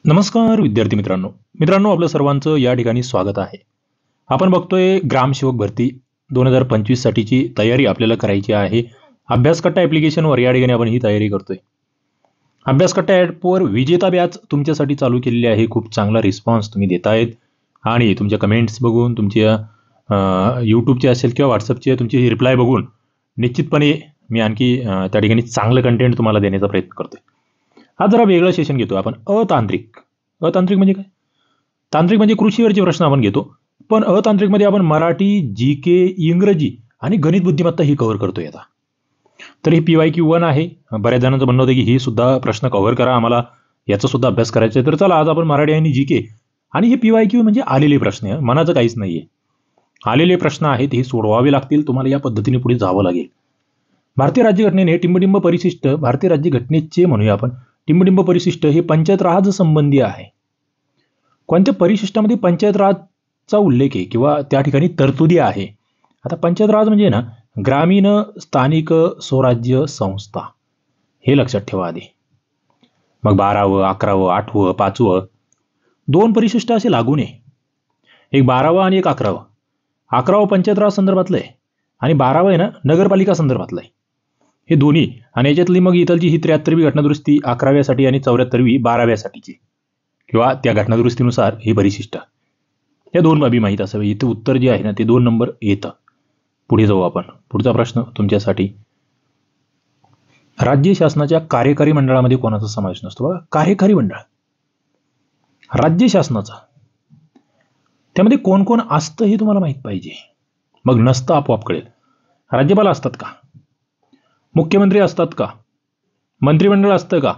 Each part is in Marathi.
नमस्कार विद्यार्थी मित्रांनो मित्रांनो आपलं सर्वांचं या ठिकाणी स्वागत आहे. आपण बघतोय ग्रामसेवक भरती 2025 साठीची तयारी आपल्याला करायची आहे. अभ्यासकट्टा ॲप्लिकेशनवर या ठिकाणी आपण ही तयारी करतोय. अभ्यासकट्टा ॲपवर विजेता बॅच तुमच्यासाठी चालू केलेली आहे. खूप चांगला रिस्पॉन्स तुम्ही देतायत आणि तुमच्या कमेंट्स बघून तुमच्या यूट्यूबचे असेल किंवा व्हॉट्सअपचे तुमची रिप्लाय बघून निश्चितपणे मी आणखी त्या ठिकाणी चांगलं कंटेंट तुम्हाला देण्याचा प्रयत्न करतोय. आज जरा वेगळं सेशन घेतो आपण. अतांत्रिक म्हणजे काय? तांत्रिक म्हणजे कृषीवरचे प्रश्न आपण घेतो, पण अतांत्रिकमध्ये आपण मराठी, जी के, इंग्रजी आणि गणित बुद्धिमत्ता ही कव्हर करतोय आता. तर ही PYQ-1 आहे. बऱ्याच जणांचं म्हणणं होतं की ही सुद्धा प्रश्न कव्हर करा, आम्हाला याचा सुद्धा अभ्यास करायचा आहे. तर चला आज आपण मराठी आणि GK आणि हे PYQ म्हणजे आलेले प्रश्न आहे, मनाचं काहीच नाहीये. आलेले प्रश्न आहेत, हे सोडवावे लागतील. तुम्हाला या पद्धतीने पुढे जावं लागेल. भारतीय राज्यघटनेने टिंबटिंब परिशिष्ट, भारतीय राज्यघटनेचे म्हणूया आपण टिंबटिंब परिशिष्ट हे पंचायत राज संबंधी आहे. कोणत्या परिशिष्टामध्ये पंचायत राजचा उल्लेख आहे किंवा त्या ठिकाणी तरतुदी आहे? आता पंचायत राज म्हणजे ना ग्रामीण स्थानिक स्वराज्य संस्था, हे लक्षात ठेवा आधी. मग 12व, 11व, 8व, 5व दोन परिशिष्ट असे लागू नये. एक 12व आणि एक 11व. 11व पंचायत राज संदर्भातलं आहे आणि 12व आहे ना नगरपालिका संदर्भातलं आहे. हे दोन्ही आणि याच्यातली मग इथलची ही 73वी घटनादुरुस्ती 11व्यासाठी आणि 74वी 12व्यासाठीची किंवा त्या घटनादुरुस्तीनुसार हे परिशिष्ट. या दोन बाबी माहीत असावी. इथे उत्तर जे आहे ना ते 2 नंबर येतं. पुढे जाऊ आपण. पुढचा प्रश्न तुमच्यासाठी. राज्य शासनाच्या कार्यकारी मंडळामध्ये कोणाचा समावेश नसतो? बघा, कार्यकारी मंडळ राज्य शासनाचा, त्यामध्ये कोण कोण असतं हे तुम्हाला माहित पाहिजे. मग नसतं आपोआप कळेल. राज्यपाल असतात का? मुख्यमंत्री असतात का? मंत्रिमंडळ असतं का?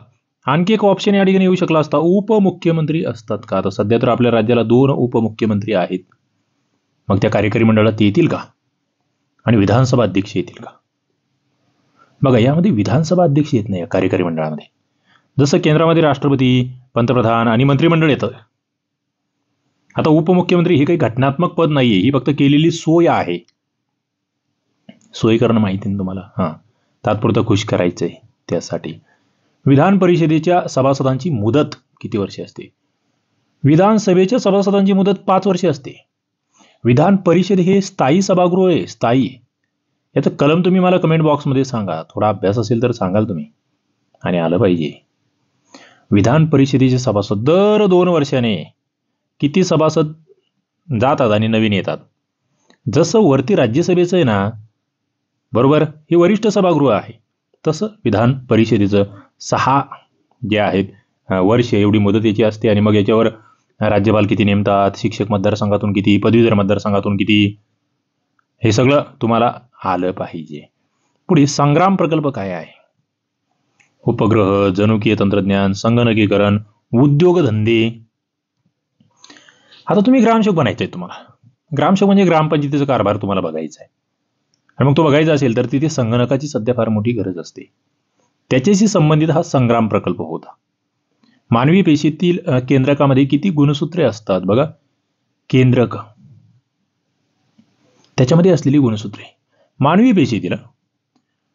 आणखी एक ऑप्शन या ठिकाणी येऊ शकला असता, उपमुख्यमंत्री असतात का? आता सध्या तर आपल्या राज्याला 2 उपमुख्यमंत्री आहेत. मग त्या कार्यकारी मंडळात येतील का? आणि विधानसभा अध्यक्ष येतील का? बघा, यामध्ये विधानसभा अध्यक्ष येत नाही या कार्यकारी मंडळामध्ये. जसं केंद्रामध्ये राष्ट्रपती, पंतप्रधान आणि मंत्रिमंडळ येतं. आता उपमुख्यमंत्री हे काही घटनात्मक पद नाहीये, ही फक्त केलेली सोय आहे. सोय करणं माहिती ना तुम्हाला? हां, तात्पुरतं खुश करायचंय त्यासाठी. विधान परिषदेच्या सभासदांची मुदत किती वर्षे असते? विधानसभेच्या सभासदांची मुदत 5 वर्षे असते. विधान परिषद हे स्थायी सभागृह आहे, स्थायी. याचं कलम तुम्ही मला कमेंट बॉक्समध्ये सांगा. थोडा अभ्यास असेल तर सांगाल तुम्ही आणि आलं पाहिजे. विधान परिषदेचे सभासद दर 2 वर्षाने किती सभासद जातात आणि नवीन येतात. जसं वरती राज्यसभेचं आहे ना, बरोबर, हे वरिष्ठ सभागृह आहे, तसं विधान परिषदेचं 6 जे आहेत वर्ष एवढी मुदत याची असते. आणि मग याच्यावर राज्यपाल किती नेमतात, शिक्षक मतदारसंघातून किती, पदवीधर मतदारसंघातून किती, हे सगळं तुम्हाला आलं पाहिजे. पुढे संग्राम प्रकल्प काय आहे? उपग्रह, जनुकीय तंत्रज्ञान, संगणकीकरण, उद्योगधंदे. आता तुम्ही ग्रामसेवक बनायचं आहे. तुम्हाला ग्रामसेवक म्हणजे ग्रामपंचायतीचा कारभार तुम्हाला बघायचा आहे. आणि मग तो बघायचा असेल तर तिथे संगणकाची सध्या फार मोठी गरज असते. त्याच्याशी संबंधित हा संग्राम प्रकल्प होता. मानवी पेशीतील केंद्रकामध्ये किती गुणसूत्रे असतात? बघा, केंद्रक, त्याच्यामध्ये असलेली गुणसूत्रे. मानवी पेशीतील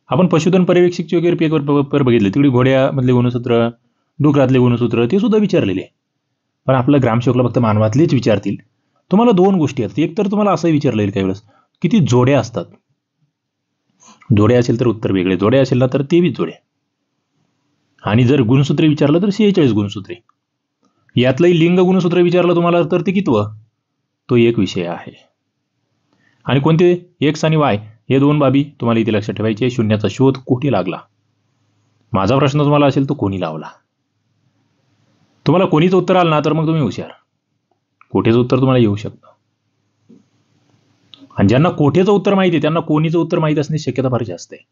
आपण पशुधन पर्यवेक्षकचे वगैरे पेपर बघितले, तिकडे घोड्यामधले गुणसूत्र, डुकरातले गुणसूत्र ते सुद्धा विचारलेले. पण आपलं ग्रामसेवकला फक्त मानवातलेच विचारतील. तुम्हाला 2 गोष्टी असतात. एक तर तुम्हाला असं विचारलं येईल काही वेळेस, किती जोड्या असतात? जोड्या असेल तर उत्तर वेगळे, जोड्या असेल ना तर 23 जोड्या. आणि जर गुणसूत्रे विचारलं तर 46 गुणसूत्रे. यातलंही लिंग गुणसूत्र विचारलं तुम्हाला तर ते कितवं? तो एक विषय आहे. आणि कोणते? एक्स आणि वाय हे 2 बाबी तुम्हाला इथे लक्षात ठेवायचे. शून्याचा शोध कोठे लागला? माझा प्रश्न तुम्हाला असेल तो कोणी लावला? तुम्हाला कोणीच उत्तर आलं ना तर मग तुम्ही हुशार. कोठेचं उत्तर तुम्हाला येऊ शकतं. आणि ज्यांना कोठेचं उत्तर माहिती आहे त्यांना कोणीचं उत्तर माहिती असण्याची शक्यता फार जास्त आहे.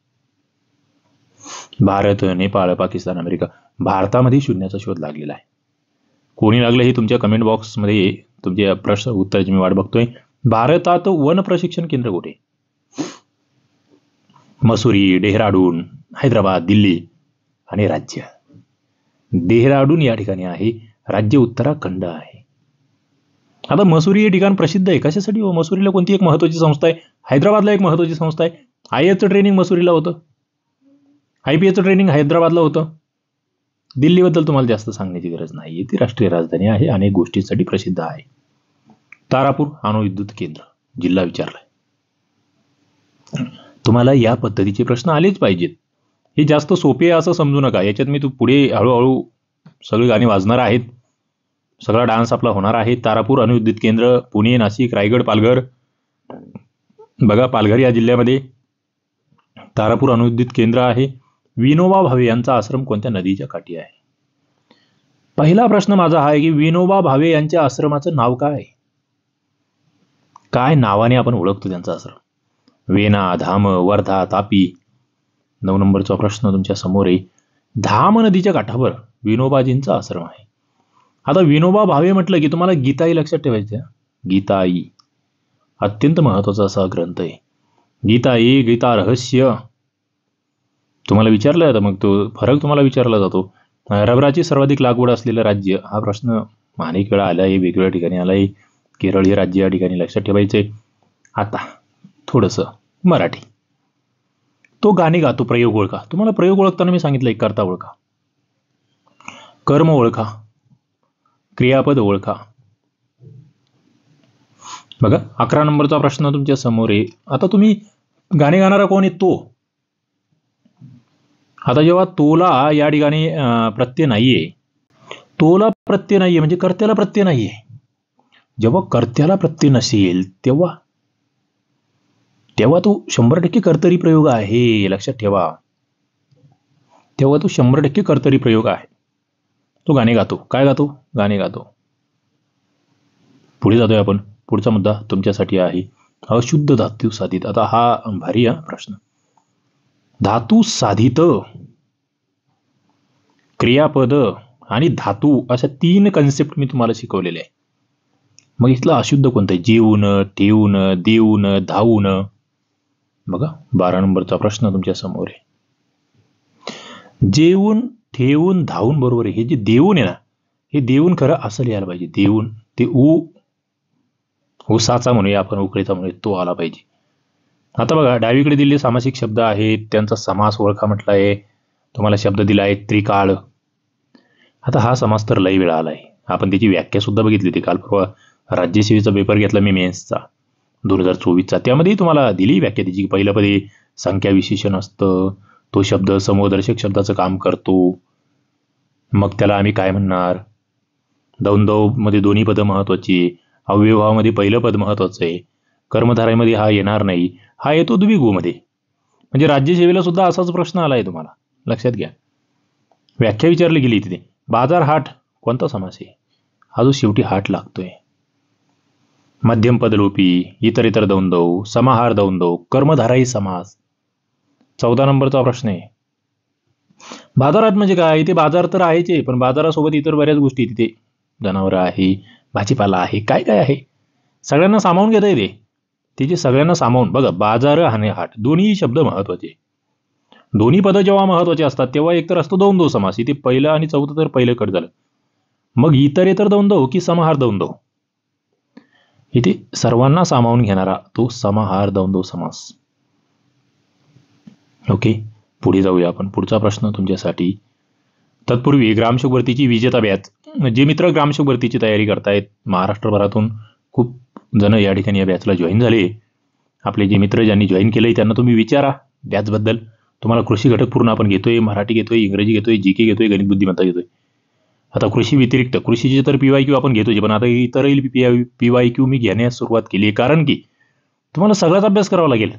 भारत, नेपाळ, पाकिस्तान, अमेरिका. भारतामध्ये शून्याचा शोध लागलेला आहे. कोणी लागलं हे तुमच्या कमेंट बॉक्समध्ये तुमच्या प्रश्न उत्तराची मी वाट बघतोय. भारतात वन प्रशिक्षण केंद्र कुठे? मसुरी, डेहराडून, हैदराबाद, दिल्ली आणि राज्य. डेहराडून या ठिकाणी आहे, राज्य उत्तराखंड आहे. आता मसुरी हे ठिकाण प्रसिद्ध आहे कशासाठी हो? मसुरीला कोणती एक महत्वाची संस्था आहे? हैदराबादला एक महत्वाची संस्था आहे. IASचं ट्रेनिंग मसुरीला होतं, IPSचं ट्रेनिंग हैदराबादला होतं. दिल्लीबद्दल तुम्हाला जास्त सांगण्याची गरज नाही, ती राष्ट्रीय राजधानी आहे, अनेक गोष्टींसाठी प्रसिद्ध आहे. तारापूर अणुविद्युत केंद्र जिल्हा विचारलाय. तुम्हाला या पद्धतीचे प्रश्न आलेच पाहिजेत. हे जास्त सोपे आहे असं समजू नका. याच्यात मी पुढे हळूहळू सगळी गाणी वाजणार आहेत, सगळा डान्स आपला होणार आहे. तारापूर अणुविद्युत केंद्र पुणे, नाशिक, रायगड, पालघर. बघा, पालघर या जिल्ह्यामध्ये तारापूर अणुविद्युत केंद्र आहे. विनोबा भावे यांचा आश्रम कोणत्या नदीच्या काठी आहे? पहिला प्रश्न माझा हा आहे की विनोबा भावे यांच्या आश्रमाचं नाव काय? काय नावाने आपण ओळखतो त्यांचा आश्रम? वेना, धाम, वर्धा, तापी. 9 नंबरचा प्रश्न तुमच्या समोर आहे. धाम नदीच्या काठावर विनोबाजींचा आश्रम आहे. आता विनोबा भावे म्हटलं की तुम्हाला गीताई लक्षात ठेवायचं. गीताई अत्यंत महत्वाचा असा ग्रंथ आहे. गीताई, गीता रहस्य तुम्हाला विचारलं जातं. मग तो फरक तुम्हाला विचारला जातो. रबराची सर्वाधिक लागवड असलेलं राज्य, हा प्रश्न अनेक वेळा आला आहे, वेगवेगळ्या ठिकाणी आला आहे. केरळ हे राज्य या ठिकाणी लक्षात ठेवायचे. आता थोडंसं मराठी. तो गाणे गातो प्रयोग ओळखा. तुम्हाला प्रयोग ओळखताना मी सांगितलं कर्ता ओळखा, कर्म ओळखा, क्रियापद ओळखा. बघा, 11 नंबरचा प्रश्न तुमच्या समोर आहे. आता तुम्ही गाणे गाणारा कोण आहे? तो. आता जेव्हा तोला या ठिकाणी प्रत्यय नाहीये, तोला प्रत्यय नाहीये म्हणजे कर्त्याला प्रत्यय नाहीये. जेव्हा कर्त्याला प्रत्यय नसेल तेव्हा तो 100% कर्तरी प्रयोग आहे, लक्षात ठेवा. तेव्हा तो 100% कर्तरी प्रयोग आहे. तो गाणे गातो. काय गातो? गाणे गातो. पुढे जातोय आपण. पुढचा मुद्दा तुमच्यासाठी आहे अशुद्ध धातू साधित. आता हा भारी प्रश्न. धातू साधित, क्रियापद आणि धातू अशा 3 कन्सेप्ट मी तुम्हाला शिकवलेले आहे. मग इथलं अशुद्ध कोणतं? जेवून, ठेवून, देऊन, धावून. बघा, 12 नंबरचा प्रश्न तुमच्या समोर आहे. जेवून, ठेवून, धावून बरोबर आहे. हे जे देऊन आहे ना, हे देऊन खरं असं लिहायला पाहिजे. देऊन ते उसाचा म्हणूया आपण, उकळीचा म्हणूया, तो आला पाहिजे. आता बघा, डावीकडे दिलेले सामासिक शब्द आहेत, त्यांचा समास ओळखा म्हटला आहे. तुम्हाला शब्द दिला आहे त्रिकाळ. आता हा समास तर लई वेळा आलाय. आपण त्याची व्याख्या सुद्धा बघितली होती काल परवा. राज्यसेवेचा पेपर घेतला मी मेन्सचा 2024चा. त्यामध्ये तुम्हाला दिली व्याख्या त्याची. पहिलं पदी संख्या विशेषण असतं, तो शब्द समूहदर्शक शब्दाचं काम करतो. मग त्याला आम्ही काय म्हणणार? दौंदव मध्ये दोन्ही पदं महत्वाची, अव्ययभावामध्ये पहिलं पद महत्वाचं आहे, कर्मधारामध्ये हा येणार नाही, हा येतो द्विगुमध्ये. म्हणजे राज्यसेवेला सुद्धा असाच प्रश्न आलाय तुम्हाला, लक्षात घ्या. व्याख्या विचारली गेली तिथे. बाजार हाट कोणता समास आहे? हा जो शेवटी हाट लागतोय. मध्यम पदलोपी, इतर इतर दौंदव, समाहार दौंदव, कर्मधाराई समास. 14 नंबरचा प्रश्न आहे. बाजारात म्हणजे काय? इथे बाजार तर आहेच आहे, पण बाजारासोबत इतर बऱ्याच गोष्टी तिथे, जनावरं आहे, भाजीपाला आहे, काय काय आहे, सगळ्यांना सामावून घेता येते. तिचे सगळ्यांना सामावून. बघा, बाजार आणि हाट दोन्ही शब्द महत्वाचे. दोन्ही पदं जेव्हा महत्वाचे असतात तेव्हा एकतर असतो दौंदव समास. इथे पहिलं आणि चौथं तर पहिलं कट झालं. मग इतर दौंदव की समाहार दौंदव? इथे सर्वांना सामावून घेणारा तो समाहार दौंदव समास. ओके, पुढे जाऊया आपण. पुढचा प्रश्न तुमच्यासाठी. तत्पूर्वी ग्रामसेवक भरतीची विजेता बॅच, जे मित्र ग्रामसेवक भरतीची तयारी करतायत महाराष्ट्रभरातून खूप जण या ठिकाणी या बॅचला जॉईन झाले. आपले जे मित्र ज्यांनी जॉईन केलंय त्यांना तुम्ही विचारा बॅचबद्दल. तुम्हाला कृषी घटक पूर्ण आपण घेतोय, मराठी घेतोय, इंग्रजी घेतोय, जीके घेतोय, गणित बुद्धिमत्ता घेतोय. आता कृषी व्यतिरिक्त कृषीचे तर PYQ आपण घेतोय, पण आता इतरही PYQ मी घेण्यास सुरुवात केली आहे. कारण की तुम्हाला सगळाच अभ्यास करावा लागेल.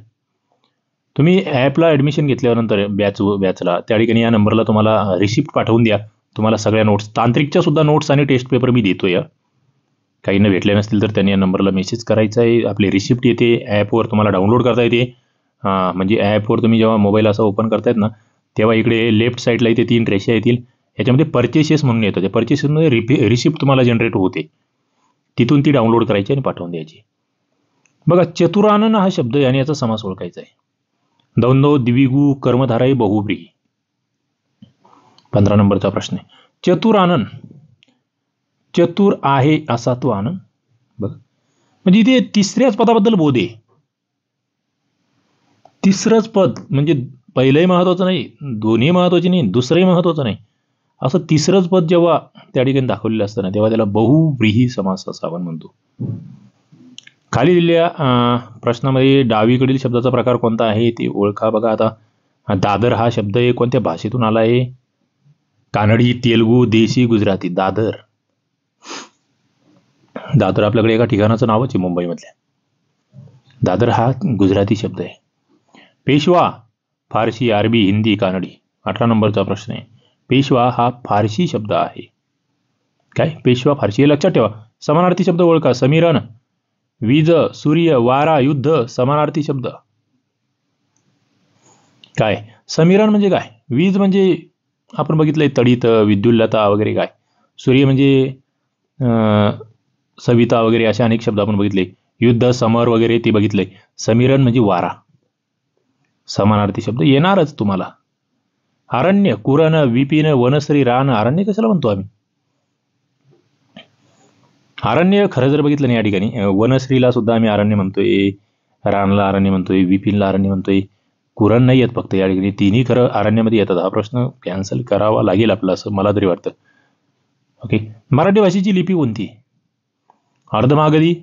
तुम्ही ॲपला ॲडमिशन घेतल्यानंतर बॅचला त्या ठिकाणी या नंबरला तुम्हाला रिसिप्ट पाठवून द्या. तुम्हाला सगळ्या नोट्स, तांत्रिकच्या सुद्धा नोट्स आणि टेस्ट पेपर मी देतोय. काहींना भेटले नसतील तर त्यांनी या नंबरला मेसेज करायचा आहे. आपली रिसिप्ट येते ॲपवर, तुम्हाला डाउनलोड करता येते. म्हणजे ॲपवर तुम्ही जेव्हा मोबाईल असा ओपन करतायत ना, तेव्हा इकडे लेफ्ट साईडला इथे 3 रेषा येतील. याच्यामध्ये परचेसेस म्हणून येतं. त्या परचेसेसमध्ये रिसिप्ट तुम्हाला जनरेट होते. तिथून ती डाउनलोड करायची आणि पाठवून द्यायची. बघा, चतुरानन हा शब्द आणि याचा समास ओळखायचा आहे. दौंदव, द्विगु, कर्मधाराई, बहुब्रीही. 15 नंबरचा प्रश्न आहे. चतुरानन, चतुर आहे असा तो आनंद. बघा, म्हणजे इथे तिसऱ्याच पदाबद्दल बोध आहे. तिसरंच पद म्हणजे पहिलंही महत्वाचं नाही, दोन्ही महत्वाचे नाही, दुसरंही महत्वाचं नाही, असं तिसरंच पद जेव्हा त्या ठिकाणी दाखवलेलं असतं ना, तेव्हा त्याला बहुव्रीही समास असं आपण म्हणतो. खाली दिलेल्या प्रश्नामध्ये डावीकडील शब्दाचा प्रकार कोणता आहे ते ओळखा. बघा आता दादर हा शब्द आहे कोणत्या भाषेतून आला आहे? कानडी, तेलुगू, देशी, गुजराती. दादर आपल्याकडे एका ठिकाणाचं नावच आहे मुंबईमधल्या. दादर हा गुजराती शब्द आहे. पेशवा फारसी, अरबी, हिंदी, कानडी. 18 नंबरचा प्रश्न आहे. पेशवा हा फारसी शब्द आहे. काय? पेशवा फारसी. हे लक्षात ठेवा. समानार्थी शब्द ओळखा. समीरण, वीज, सूर्य, वारा, युद्ध. समानार्थी शब्द काय? समीरण म्हणजे काय? वीज म्हणजे आपण बघितलंय तडित, विद्युल्लता वगैरे. काय? सूर्य म्हणजे सविता वगैरे असे अनेक शब्द आपण बघितले. युद्ध, समर वगैरे ते बघितले. समीरण म्हणजे वारा. समानार्थी शब्द येणारच तुम्हाला. अरण्य, कुरण, विपिन, वनश्री, रान. अरण्य कशाला म्हणतो आम्ही? अरण्य खरं जर बघितलं नाही या ठिकाणी, वनश्रीला सुद्धा आम्ही अरण्य म्हणतोय, रानला अरण्य म्हणतोय, विपिनला अरण्य म्हणतोय. कुरण नाही येत फक्त या ठिकाणी. तिन्ही खरं अरण्यामध्ये येतात. हा प्रश्न कॅन्सल करावा लागेल आपला असं मला तरी वाटतं. ओके. मराठी भाषेची लिपी कोणती? अर्धमागधी,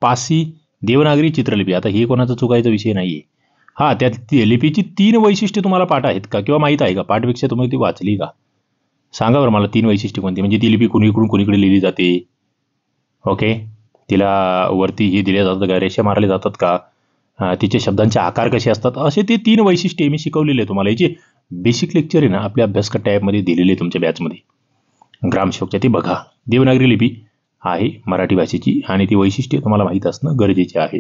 पासी, देवनागरी, चित्रलिपी. आता हे कोणाचा चुकायचा विषय नाहीये. हा, त्या लिपीची 3 वैशिष्ट्ये तुम्हाला पाठ आहेत का किंवा माहीत आहे का? पाठपेक्षा तुम्ही ती वाचली का? सांगा बरं मला 3 वैशिष्ट्ये कोणती. म्हणजे ती लिपी कुणीकडून कुणीकडे लिहिली जाते. ओके. तिला वरती हे दिल्या जातात का? रेषा मारले जातात का? तिचे शब्दांचे आकार कसे असतात? असे ते 3 वैशिष्ट्ये मी शिकवलेले आहे तुम्हाला. याची बेसिक लेक्चर आहे ना आपल्या अभ्यासकट्टा ॲपमध्ये दिलेले आहे तुमच्या बॅचमध्ये. ग्रामसेवकच्या ती बघा. देवनागरी लिपी आहे मराठी भाषेची आणि ती वैशिष्ट्ये तुम्हाला माहीत असणं गरजेचे आहे.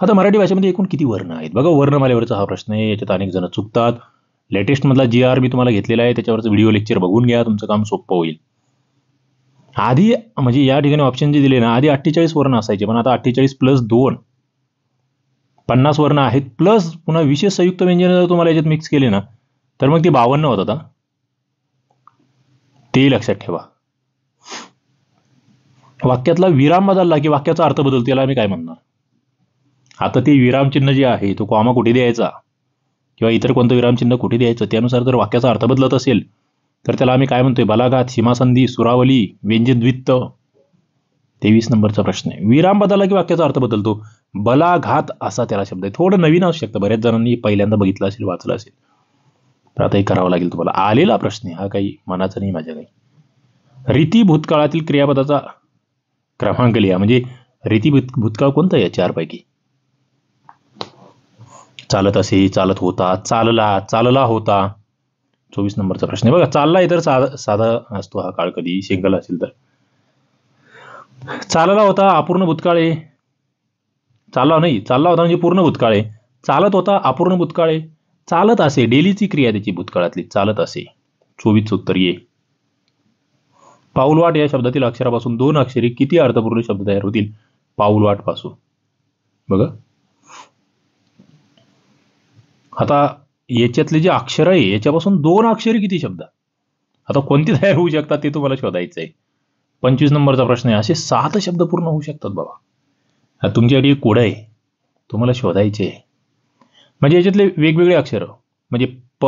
आता मराठी भाषेमध्ये एकूण किती वर्ण आहेत? बघा, वर्णमालेवरचा हा प्रश्न आहे. याच्यात अनेक जण चुकतात. लेटेस्ट मधला GR मी तुम्हाला घेतलेला आहे, त्याच्यावरचं व्हिडिओ लेक्चर बघून घ्या, तुमचं काम सोपं होईल. आधी म्हणजे या ठिकाणी ऑप्शन जे दिले ना, आधी 48 वर्ण असायचे, पण आता 48 + 2 50 वर्ण आहेत. प्लस पुन्हा विशेष संयुक्त व्यंजन जर तुम्हाला याच्यात मिक्स केले ना, तर मग ते 52 होतात. ते लक्षात ठेवा. वाक्यातला विराम बदलला की वाक्याचा अर्थ बदलतो. याला आम्ही काय म्हणणार? आता ते विरामचिन्ह जे आहे तो कॉमा कुठे द्यायचा किंवा इतर कोणतं विरामचिन्ह कुठे द्यायचं, त्यानुसार जर वाक्याचा अर्थ बदलत असेल तर त्याला आम्ही काय म्हणतोय? बलाघात, सीमासंधी, सुरावली, व्यंजनद्वित्त. 23 नंबरचा प्रश्न आहे. विराम बदलला की वाक्याचा अर्थ बदलतो. बलाघात असा त्याला शब्द आहे. थोडं नवीन असू शकतं, बऱ्याच जणांनी पहिल्यांदा बघितलं असेल, वाचलं असेल. तर आता हे करावं लागेल तुम्हाला. आलेला प्रश्न आहे हा, काही मनाचा नाही माझ्या काही. रीती भूतकाळातील क्रियापदाचा क्रमांक लिहा. म्हणजे रीती भूतकाळ कोणता आहे 4 पैकी? चालत असे, चालत होता, चालला, चालला होता. 24 नंबरचा प्रश्न आहे. बघा, चालला आहे तर साधा असतो हा काळ, कधी सिंगल असेल तर. चालला होता अपूर्ण भूतकाळ आहे. चालला होता म्हणजे पूर्ण भूतकाळ आहे. चालत होता अपूर्ण भूतकाळ आहे. चालत असे डेलीची क्रिया त्याची भूतकाळातली. चालत असे. 24 उत्तर ये. पाऊलवाट या शब्दातील अक्षरापासून 2 अक्षरी किती अर्थपूर्ण शब्द तयार होतील? पाऊलवाट पासून. बघा, आता याच्यातले जे अक्षर आहे याच्यापासून 2 अक्षरी किती शब्द आता कोणती तयार होऊ शकतात ते तुम्हाला शोधायचं आहे. 25 नंबरचा प्रश्न आहे. असे 7 शब्द पूर्ण होऊ शकतात बाबा. तुमच्याकडे एक कोड आहे, तुम्हाला शोधायचे. म्हणजे याच्यातले वेगवेगळे अक्षर, म्हणजे प,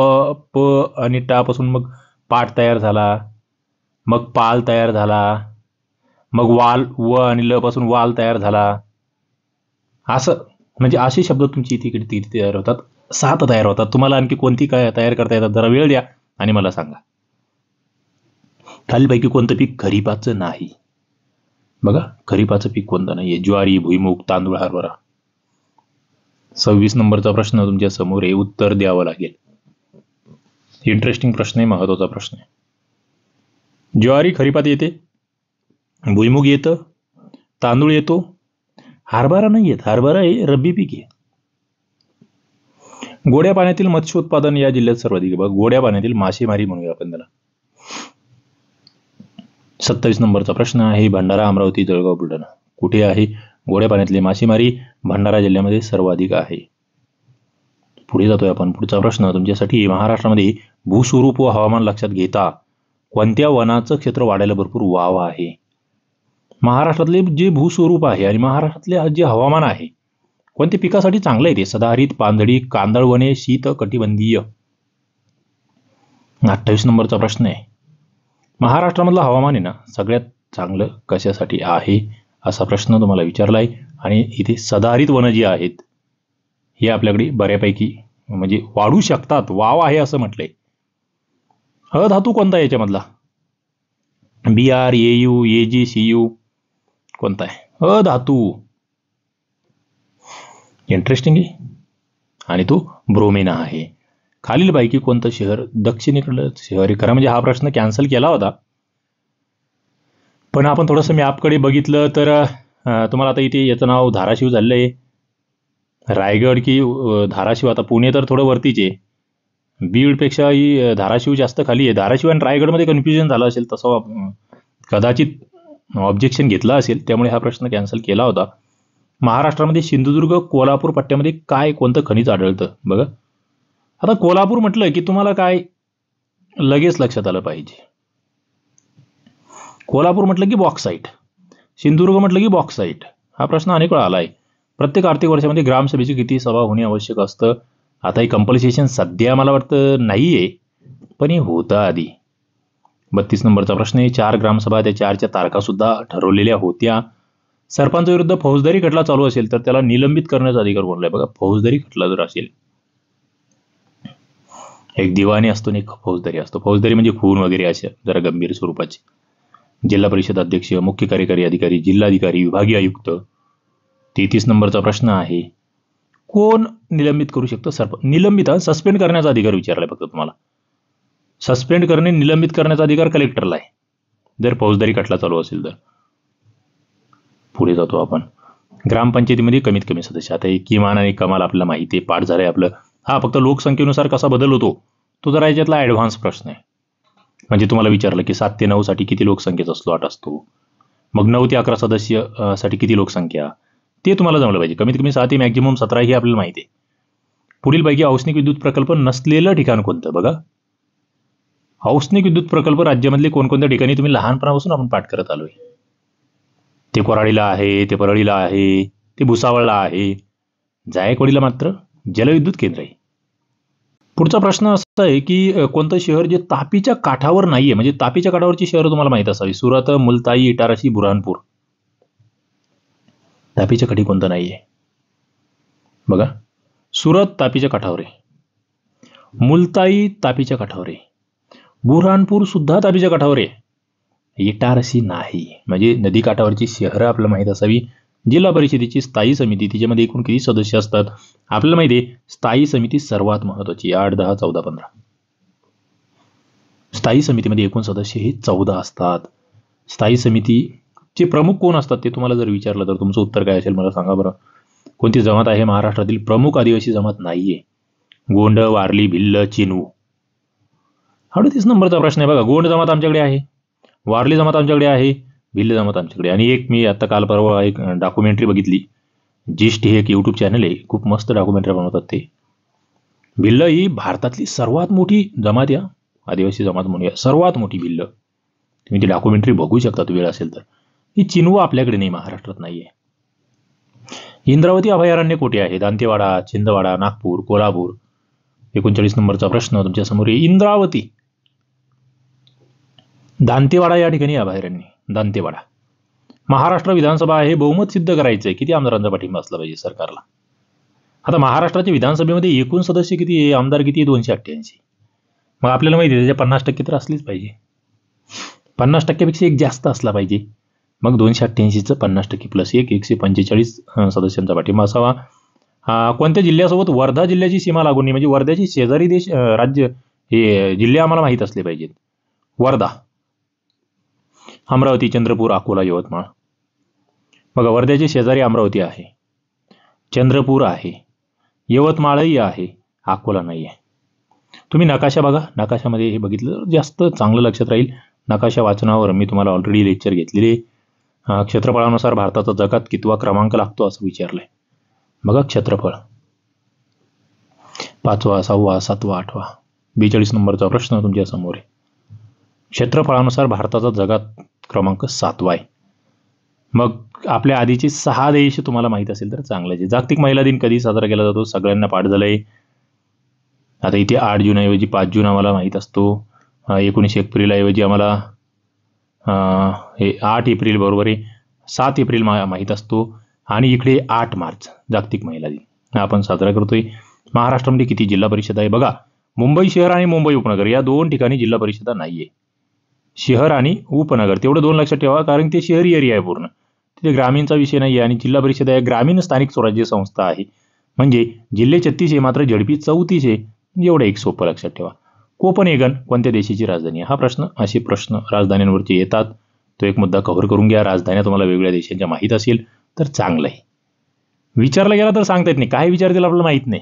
प आणि टा पासून मग पाठ तयार झाला, मग पाल तयार झाला, मग वाल, व आणि ल पासून वाल तयार झाला. असं म्हणजे असे शब्द तुमची इथे तिथे तयार होतात. 7 तयार होतात. तुम्हाला आणखी कोणती काय तयार करता येतात? जरा वेळ द्या आणि मला सांगा. खालीलपैकी कोणतं पीक खरीपाचं नाही? बघा, खरीपाचं पीक कोणतं नाहीये? ज्वारी, भुईमुग, तांदूळ, हरभरा. 26 नंबरचा प्रश्न तुमच्या समोर आहे, उत्तर द्यावं लागेल. इंटरेस्टिंग प्रश्न आहे, महत्वाचा प्रश्न आहे. ज्वारी खरीपात येते, भुईमुग येतं, तांदूळ येतो, हरभरा नाही येत. हरभरा हे रब्बी पीक आहे. गोड्या पाण्यातील मत्स्य उत्पादन या जिल्ह्यात सर्वाधिक. बघ, गोड्या पाण्यातील मासेमारी म्हणूया आपण त्याला. 27 नंबरचा प्रश्न आहे, भंडारा, अमरावती, जळगाव, बुलढाणा कुठे आहे? गोड्या पाण्यातली मासेमारी भंडारा जिल्ह्यामध्ये सर्वाधिक आहे. पुढे जातोय आपण. पुढचा प्रश्न तुमच्यासाठी, महाराष्ट्रामध्ये भूस्वरूप व हवामान लक्षात घेता कोणत्या वनाचं क्षेत्र वाढायला भरपूर वाव आहे? महाराष्ट्रातले जे भूस्वरूप आहे आणि महाराष्ट्रातले जे हवामान आहे, कोणत्या पिकासाठी चांगलं आहे ते? सदाहरित, पानझडी, कांदळवने, शीत कटिबंधीय. 28 नंबरचा प्रश्न आहे, महाराष्ट्रामधलं हवामान आहे ना सगळ्यात चांगलं कशासाठी आहे, असा प्रश्न तुम्हाला विचारला आहे. आणि इथे सदाहरित वनं जी आहेत हे आपल्याकडे बऱ्यापैकी म्हणजे वाढू शकतात, वाव आहे असं म्हटलंय. अधातू कोणता आहे याच्यामधला? BR, AU, AG, CU कोणता आहे? अधातू. इंटरेस्टिंग आहे. आणि तो ब्रोमिना आहे. खालीलपैकी कोणतं शहर दक्षिणेकडलं शहर आहे? खरं म्हणजे हा प्रश्न कॅन्सल केला होता, पण आपण थोडंसं मॅपकडे बघितलं तर तुम्हाला आता इथे याचं नाव धाराशिव झालेलं आहे. रायगड की धाराशिव, आता पुणे तर थोडं वरतीच आहे, बीडपेक्षाही धाराशिव जास्त खाली आहे. धाराशिव आणि रायगडमध्ये कन्फ्युजन झालं असेल, तसं कदाचित ऑब्जेक्शन घेतलं असेल, त्यामुळे हा प्रश्न कॅन्सल केला होता. महाराष्ट्रामध्ये सिंधुदुर्ग कोल्हापूर पट्ट्यामध्ये काय कोणतं खनिज आढळतं? बघा, आता कोल्हापूर म्हटलं की तुम्हाला काय लगेच लक्षात आलं पाहिजे. कोल्हापूर म्हटलं की बॉक्साईट, सिंधुदुर्ग म्हटलं की बॉक्साईट. हा प्रश्न अनेक वेळा आला आहे. प्रत्येक आर्थिक वर्षामध्ये ग्रामसभेची किती सभा होणे आवश्यक असतं? आता हे कंपल्सेशन सध्या मला वाटतं नाही आहे, पण हे होतं आधी. 32 नंबरचा प्रश्न आहे, 4 ग्रामसभा त्या 4च्या तारखा सुद्धा ठरवलेल्या होत्या. सरपंच विरुद्ध फौजदारी खटला चालू असेल तर त्याला निलंबित करण्याचा अधिकार कोणाला आहे? बघा, फौजदारी खटला जर असेल, एक दिवाणी असतो आणि एक फौजदारी असतो. फौजदारी म्हणजे खून वगैरे असे जरा गंभीर स्वरूपाचे. जिल्हा परिषद अध्यक्ष, मुख्य कार्यकारी अधिकारी, जिल्हाधिकारी, विभागीय आयुक्त. 33 नंबरचा प्रश्न आहे, कोण निलंबित करू शकतं? सरपंच. निलंबित, सस्पेंड करण्याचा अधिकार विचारलाय फक्त तुम्हाला. सस्पेंड करणे, निलंबित करण्याचा अधिकार कलेक्टरला आहे जर फौजदारी खटला चालू असेल तर. पुढे जातो आपण. ग्रामपंचायतीमध्ये कमीत कमी सदस्य. आता हे किमान आणि कमाल आपल्याला माहिती आहे, पाठ झालंय आपलं. हा फक्त लोकसंख्येनुसार कसा बदल होतो तो जरा याच्यातला ॲडव्हान्स प्रश्न आहे. म्हणजे तुम्हाला विचारलं की 7 ते 9 साठी किती लोकसंख्येचा स्लॉट असतो, मग 9 ते 11 सदस्य साठी किती लोकसंख्या, ते तुम्हाला जमलं पाहिजे. कमीत कमी 6 ते मॅक्झिमम 17 ही आपल्याला माहिती आहे. पुढीलपैकी औष्णिक विद्युत प्रकल्प नसलेलं ठिकाण कोणतं? बघा, औष्णिक विद्युत प्रकल्प राज्यामधले कोणकोणत्या ठिकाणी तुम्ही लहानपणापासून आपण पाठ करत आलोय. ते कोराडीला आहे, ते परळीला आहे, ते भुसावळला आहे. जायकवाडीला मात्र जलविद्युत केंद्र आहे. पुढचा प्रश्न असा आहे की कोणतं शहर जे तापीच्या काठावर नाहीये, म्हणजे तापीच्या काठावरची शहरं तुम्हाला माहित असावी. सुरत, मुलताई, इटारसी, बुरहानपूर. तापीच्या काठी कोणतं नाहीये? बघा, सुरत तापीच्या काठावर आहे, मुलताई तापीच्या काठावर आहे, बुरहानपूर सुद्धा तापीच्या काठावर आहे, इटारसी नाही. म्हणजे नदी काठावरची शहरं आपल्याला माहित असावी. जिल्हा परिषदेची स्थायी समिती, तिच्यामध्ये एकूण किती सदस्य असतात? आपल्याला माहिती आहे, स्थायी समिती सर्वात महत्वाची, 8, 10, 14, 15. स्थायी समितीमध्ये एकूण सदस्य हे 14 असतात. स्थायी समितीचे प्रमुख कोण असतात ते तुम्हाला जर विचारलं तर तुमचं उत्तर काय असेल मला सांगा बरं. कोणती जमात आहे महाराष्ट्रातील प्रमुख आदिवासी जमात? नाहीये. गोंड, वारली, भिल्ल, चिनू. 38 नंबरचा प्रश्न आहे बघा, गोंड जमात आमच्याकडे आहे, वारली जमात आमच्याकडे आहे, भिल्ल जमात आमच्याकडे. आणि एक मी आता काल परवा एक डॉक्युमेंटरी बघितली, जिस्ट हे एक यूट्यूब चॅनल आहे, खूप मस्त डॉक्युमेंटरी बनवतात ते. भिल्ल ही भारतातली सर्वात मोठी जमात, या आदिवासी जमात म्हणूया, सर्वात मोठी भिल्ल. तुम्ही ती डॉक्युमेंटरी बघू शकता वेळ असेल तर. ही चिनू आपल्याकडे नाही, महाराष्ट्रात नाहीये. इंद्रावती अभयारण्य कुठे आहे? दांतेवाडा, छिंदवाडा, नागपूर, कोल्हापूर. 39 नंबरचा प्रश्न तुमच्या समोर आहे, इंद्रावती, दांतेवाडा या ठिकाणी अभयारण्य. दांतेवाडा. महाराष्ट्र विधानसभा आहे, बहुमत सिद्ध करायचंय, किती आमदारांचा पाठिंबा असला पाहिजे सरकारला? आता महाराष्ट्राच्या विधानसभेमध्ये एकूण सदस्य किती आहे, आमदार किती आहे? 288. मग आपल्याला माहिती आहे त्याच्या 50% तर असलीच पाहिजे, 50% एक जास्त असला पाहिजे. मग 288चं 50% प्लस 145 सदस्यांचा पाठिंबा असावा. कोणत्या जिल्ह्यासोबत? वर्धा जिल्ह्याची सीमा लागून नाही, म्हणजे वर्ध्याची शेजारी देश राज्य हे जिल्हे आम्हाला माहीत असले पाहिजेत. वर्धा, अमरावती, चंद्रपूर, अकोला, यवतमाळ. बघा, वर्ध्याची शेजारी अमरावती आहे, चंद्रपूर आहे, यवतमाळही आहे, अकोला नाही आहे. तुम्ही नकाशा बघा, नकाशामध्ये हे बघितलं जास्त चांगलं लक्षात राहील. नकाशा वाचनावर मी तुम्हाला ऑलरेडी लेक्चर घेतलेले. क्षेत्रफळानुसार भारताचा जगात कितवा क्रमांक लागतो असं विचारलंय. बघा, क्षेत्रफळ 5वा, 6वा, 7वा, 8वा. 42 नंबरचा प्रश्न तुमच्या समोर आहे. क्षेत्रफळानुसार भारताचा जगात क्रमांक 7वा आहे. मग आपल्या आधीचे 6 देश तुम्हाला माहित असेल तर चांगलं. जागतिक महिला दिन कधी साजरा केला जातो? सगळ्यांना पाठ झालंय. आता इथे 8 जून ऐवजी 5 जून आम्हाला माहित असतो. 19 एप्रिल ऐवजी आम्हाला हे 8 एप्रिल बरोबर आहे, 7 एप्रिल माहीत असतो आणि इकडे 8 मार्च जागतिक महिला दिन आपण साजरा करतोय. महाराष्ट्रामध्ये किती जिल्हा परिषद आहे बघा. मुंबई शहर आणि मुंबई उपनगर या 2 ठिकाणी जिल्हा परिषदा नाहीये. शहर आणि उपनगर तेवढं 2 लक्षात ठेवा, कारण ते शहरी एरिया आहे पूर्ण. तिथे ग्रामीणचा विषय नाही आहे आणि जिल्हा परिषद आहे ग्रामीण स्थानिक स्वराज्य संस्था आहे. म्हणजे जिल्हे 36 आहे मात्र झडपी 34 आहे. एवढं एक सोपं लक्षात ठेवा. कोपनहेगन कोणत्या देशाची राजधानी आहे? हा प्रश्न, असे प्रश्न राजधान्यांवरचे येतात. तो एक मुद्दा कव्हर करून घ्या. राजधान्या तुम्हाला वेगवेगळ्या देशांच्या माहीत असेल तर चांगलं आहे. विचारला गेला तर सांगता येत नाही, काय विचारतील आपल्याला माहित नाही,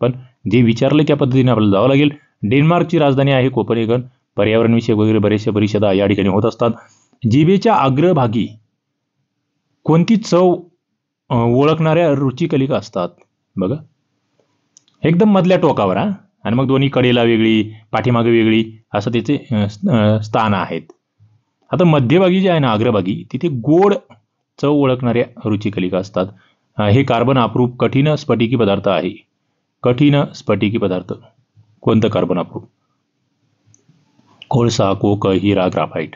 पण जे विचारलं त्या पद्धतीने आपल्याला जावं लागेल. डेन्मार्कची राजधानी आहे कोपनहेगन. पर्यावरण विषयक वगैरे बरेचशा परिषदा या ठिकाणी होत असतात. जिभेच्या अग्रभागी कोणती चव ओळखणाऱ्या रुचिकलिका असतात बघा. एकदम मधल्या टोकावर आणि मग दोन्ही कडेला वेगळी, पाठीमागे वेगळी, असं त्याचे स्थान आहेत. आता मध्यभागी जे आहे ना, अग्रभागी, तिथे गोड चव ओळखणाऱ्या रुचिकलिका असतात. हे कार्बन अप्रूप कठीण स्फटिकी पदार्थ आहे. कठीण स्फटिकी पदार्थ कोणतं कार्बन अप्रूप? कोळसा, कोक, हिरा, ग्राफाईट.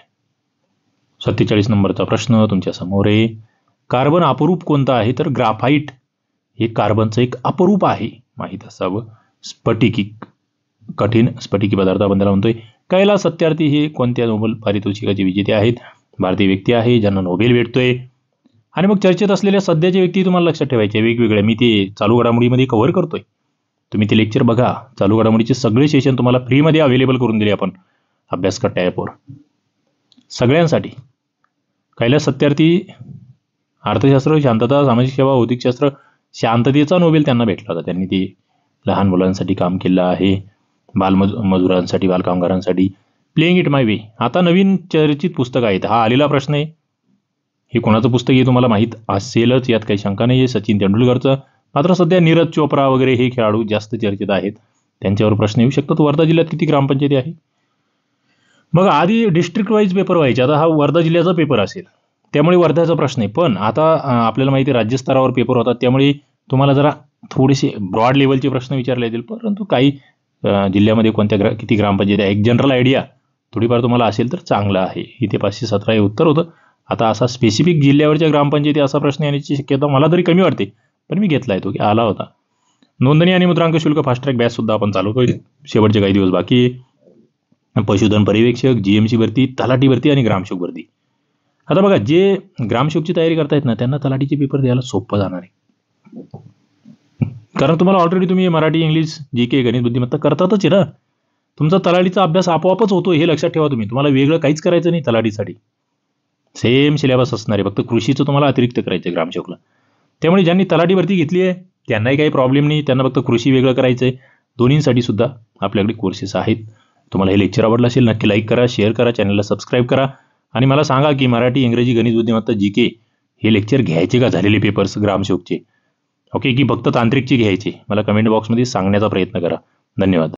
47 नंबरचा प्रश्न तुमच्या समोर आहे. कार्बन अपरूप कोणतं आहे? तर ग्राफाईट हे कार्बनचं एक अपरूप आहे, माहीत असावं. स्फटिकी, कठीण स्फटिकी पदार्थ आपण त्याला म्हणतोय. कैलास सत्यार्थी हे कोणत्या नोबेल पारितोषिकाचे विजेते आहेत? भारतीय व्यक्ती आहे ज्यांना नोबेल भेटतोय. आणि मग चर्चेत असलेल्या सध्याच्या व्यक्ती तुम्हाला लक्षात ठेवायचे वेगवेगळ्या. मी ते चालू घडामोडीमध्ये कव्हर करतोय, तुम्ही ते लेक्चर बघा. चालू घडामोडीचे सगळे सेशन तुम्हाला फ्रीमध्ये अवेलेबल करून दिले आपण अभ्यासकट्टा ॲपवर सगळ्यांसाठी. कैलास सत्यार्थी अर्थशास्त्र, शांतता, सामाजिक सेवा, भौतिकशास्त्र, शांततेचा नोबेल त्यांना भेटला होता. त्यांनी ते लहान मुलांसाठी काम केलं आहे, मजुरांसाठी, बालकामगारांसाठी. प्लेइंग इट माय वे आता नवीन चर्चित पुस्तक आहे. हा आलेला प्रश्न आहे. हे कोणाचं पुस्तक आहे तुम्हाला माहीत असेलच, यात काही शंका नाही आहे. सचिन तेंडुलकरचं. मात्र सध्या नीरज चोप्रा वगैरे हे खेळाडू जास्त चर्चेत आहेत, त्यांच्यावर प्रश्न येऊ शकतात. वर्धा जिल्ह्यात किती ग्रामपंचायती आहे? मग आधी डिस्ट्रिक्ट वाईज पेपर व्हायचे, आता हा वर्धा जिल्ह्याचा पेपर असेल, त्यामुळे वर्ध्याचा प्रश्न आहे. पण आता आपल्याला माहिती आहे राज्यस्तरावर पेपर होतात, त्यामुळे तुम्हाला जरा थोडेसे ब्रॉड लेवलचे प्रश्न विचारले जातील. परंतु काही जिल्ह्यामध्ये कोणत्या किती ग्रामपंचायती आहे एक जनरल आयडिया थोडीफार तुम्हाला असेल तर चांगलं आहे. इथे 517 हे उत्तर होतं. आता असा स्पेसिफिक जिल्ह्यावरच्या ग्रामपंचायती असा प्रश्न येण्याची शक्यता मला तरी कमी वाटते, पण मी घेतला आहे तो की आला होता. नोंदणी आणि मुद्रांक शुल्क फास्ट ट्रॅक बॅच सुद्धा आपण चालवतोय. शेवटचे काही दिवस बाकी आहे. पशुधन पर्यवेक्षक, जीएमसी भरती, तलाठी भरती आणि ग्रामसेवक भरती. आता बघा, जे ग्रामसेवकची तयारी करतायत ना त्यांना तलाठीचे पेपर द्यायला सोपं जाणार आहे, कारण तुम्हाला ऑलरेडी तुम्ही मराठी, इंग्लिश, जीके, गणित, बुद्धिमत्ता करतातच आहे ना. तुमचा तलाठीचा अभ्यास आपोआपच होतो, हे लक्षात ठेवा तुम्ही. तुम्हाला वेगळं काहीच करायचं नाही तलाठीसाठी. सेम सिलेबस असणार आहे, फक्त कृषीचं तुम्हाला अतिरिक्त करायचं आहे ग्रामसेवकला. त्यामुळे ज्यांनी तलाठी भरती घेतली आहे त्यांनाही काही प्रॉब्लेम नाही, त्यांना फक्त कृषी वेगळं करायचं आहे. दोन्हींसाठी सुद्धा आपल्याकडे कोर्सेस आहेत. तुम्हाला हे लेक्चर आवडलं असेल नक्की लाईक करा, शेअर करा, चॅनलला सबस्क्राईब करा आणि मला सांगा की मराठी, इंग्रजी, गणित, बुद्धिमत्ता, जीके हे लेक्चर घ्यायचे का झालेले पेपर्स ग्रामसेवकचे, ओके, की फक्त तांत्रिकची घ्यायचे? मला कमेंट बॉक्समध्ये सांगण्याचा प्रयत्न करा. धन्यवाद.